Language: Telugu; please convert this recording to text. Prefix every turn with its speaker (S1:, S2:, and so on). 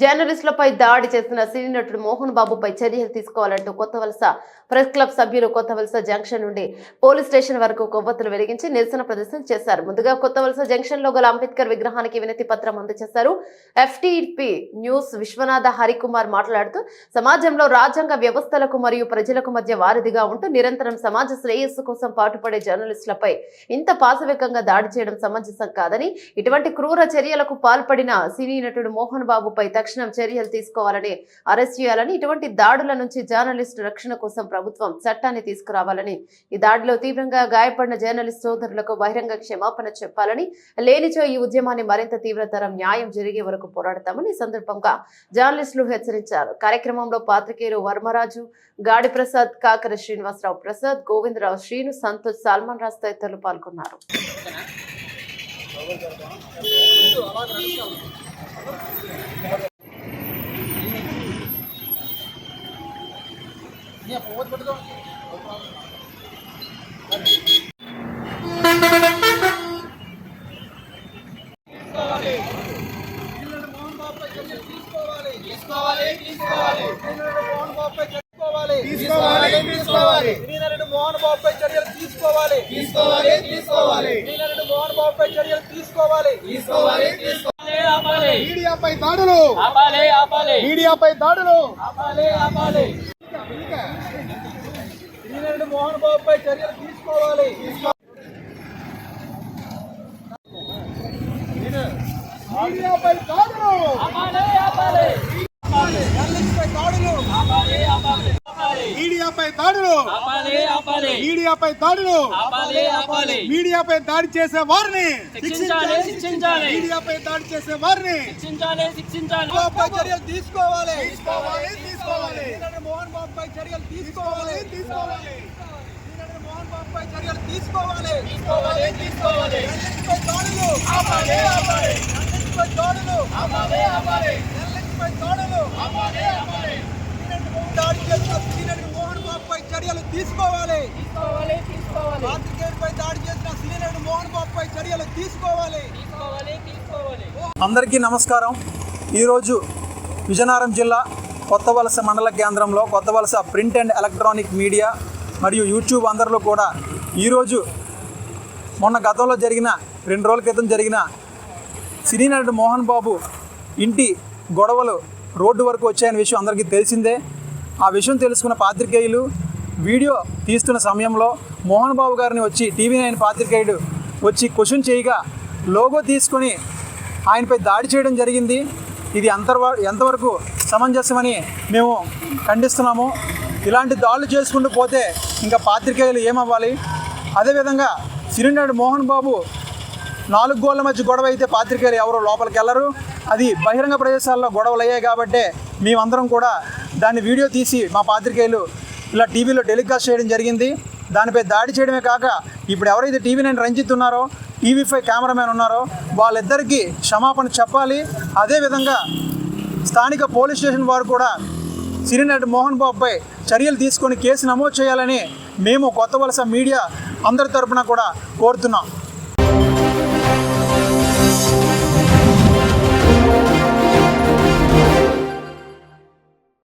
S1: జర్నలిస్టులపై దాడి చేసిన సినీ నటుడు మోహన్ బాబుపై చర్యలు తీసుకోవాలంటూ కొత్తవలస ప్రెస్ క్లబ్ సభ్యులు కొత్తవలస జంక్షన్ నుండి పోలీస్ స్టేషన్ వరకు కొవ్వొత్తులు వెలిగించి నిరసన ప్రదర్శన చేశారు. ముందుగా కొత్తవలస జంక్షన్ లో గల అంబేద్కర్ విగ్రహానికి వినతి పత్రం అందజేశారు. FTP న్యూస్ విశ్వనాథ హరికుమార్ మాట్లాడుతూ సమాజంలో రాజ్యాంగ వ్యవస్థలకు మరియు ప్రజలకు మధ్య వారధిగా ఉంటూ నిరంతరం సమాజ శ్రేయస్సు కోసం పాటుపడే జర్నలిస్టులపై ఇంత పాశవికంగా దాడి చేయడం సమంజసం కాదని, ఇటువంటి క్రూర చర్యలకు పాల్పడిన సినీ నటుడు మోహన్ బాబుపై తక్షణం చర్యలు తీసుకోవాలని, అరెస్ట్ చేయాలని, ఇటువంటి దాడుల నుంచి జర్నలిస్టు రక్షణ కోసం ప్రభుత్వం చట్టాన్ని తీసుకురావాలని, ఈ దాడిలో తీవ్రంగా గాయపడిన జర్నలిస్ట్ సోదరులకు బహిరంగ క్షమాపణ చెప్పాలని, లేనిచో ఈ ఉద్యమాన్ని మరింత తీవ్రతరం న్యాయం జరిగే వరకు పోరాడతామని ఈ సందర్భంగా జర్నలిస్టులు హెచ్చరించారు. కార్యక్రమంలో పాత్రికేయులు వర్మరాజు, గాడి ప్రసాద్, కాకర శ్రీనివాసరావు ప్రసాద్, గోవిందరావు, శ్రీను, సంతోష్, సల్మాన్ రాజ్ తదితరులు పాల్గొన్నారు.
S2: మీడియాపై దాడులు మీడియాపై దాడులు మోహన్ బాబుపై చర్యలు తీసుకోవాలి. మీడియాపై దాడులు మీడియాపై దాడులు మీడియాపై దాడులు మీడియాపై దాడి చేసే వారిని మీడియాపై దాడి చేసే వారిని చర్యలు తీసుకోవాలి. మోహన్ బాబుపై చర్యలు తీసుకోవాలి. మోహన్ బాబుపై చర్యలు తీసుకోవాలి. దాడి చేసిన మోహన్ బాబుపై చర్యలు తీసుకోవాలి. పాత్రికేయుడిపై దాడి చేసిన సీనియర్ మోహన్ బాబుపై చర్యలు తీసుకోవాలి.
S3: అందరికీ నమస్కారం. ఈరోజు విజయనగరం జిల్లా కొత్తవలస మండల కేంద్రంలో Kothavalasa print and electronic media మరియు యూట్యూబ్ అందరిలో కూడా ఈరోజు మొన్న గతంలో జరిగిన 2 రోజుల క్రితం జరిగిన సినీ నటుడు మోహన్ బాబు ఇంటి గొడవలు రోడ్డు వరకు వచ్చాయనే విషయం అందరికీ తెలిసిందే. ఆ విషయం తెలుసుకున్న పాత్రికేయులు వీడియో తీస్తున్న సమయంలో మోహన్ బాబు గారిని వచ్చి TV9 పాత్రికేయుడు వచ్చి క్వశ్చన్ చేయగా లోగో తీసుకొని ఆయనపై దాడి చేయడం జరిగింది. ఇది ఎంతవరకు సమంజసమని మేము ఖండిస్తున్నాము. ఇలాంటి దాడులు చేసుకుంటూ పోతే ఇంకా పాత్రికేయులు ఏమవ్వాలి? అదేవిధంగా సినీ నటుడు మోహన్ బాబు 4 గోళ్ల మధ్య గొడవ అయితే పాత్రికేయులు ఎవరు లోపలికి వెళ్ళరు. అది బహిరంగ ప్రదేశాల్లో గొడవలు అయ్యాయి కాబట్టి మేమందరం కూడా దాన్ని వీడియో తీసి మా పాత్రికేయులు ఇలా టీవీలో టెలికాస్ట్ చేయడం జరిగింది. దానిపై దాడి చేయడమే కాక ఇప్పుడు ఎవరైతే TV9 రంజిత్ ఉన్నారో, TV5 కెమెరామెన్ ఉన్నారో వాళ్ళిద్దరికీ క్షమాపణ చెప్పాలి. అదేవిధంగా స్థానిక పోలీస్ స్టేషన్ వారు కూడా సినీ నటుడు మోహన్ బాబుపై చర్యలు తీసుకొని కేసు నమోదు చేయాలని మేము కొత్తవలస మీడియా అందరి తరపున కూడా కోరుతున్నాం.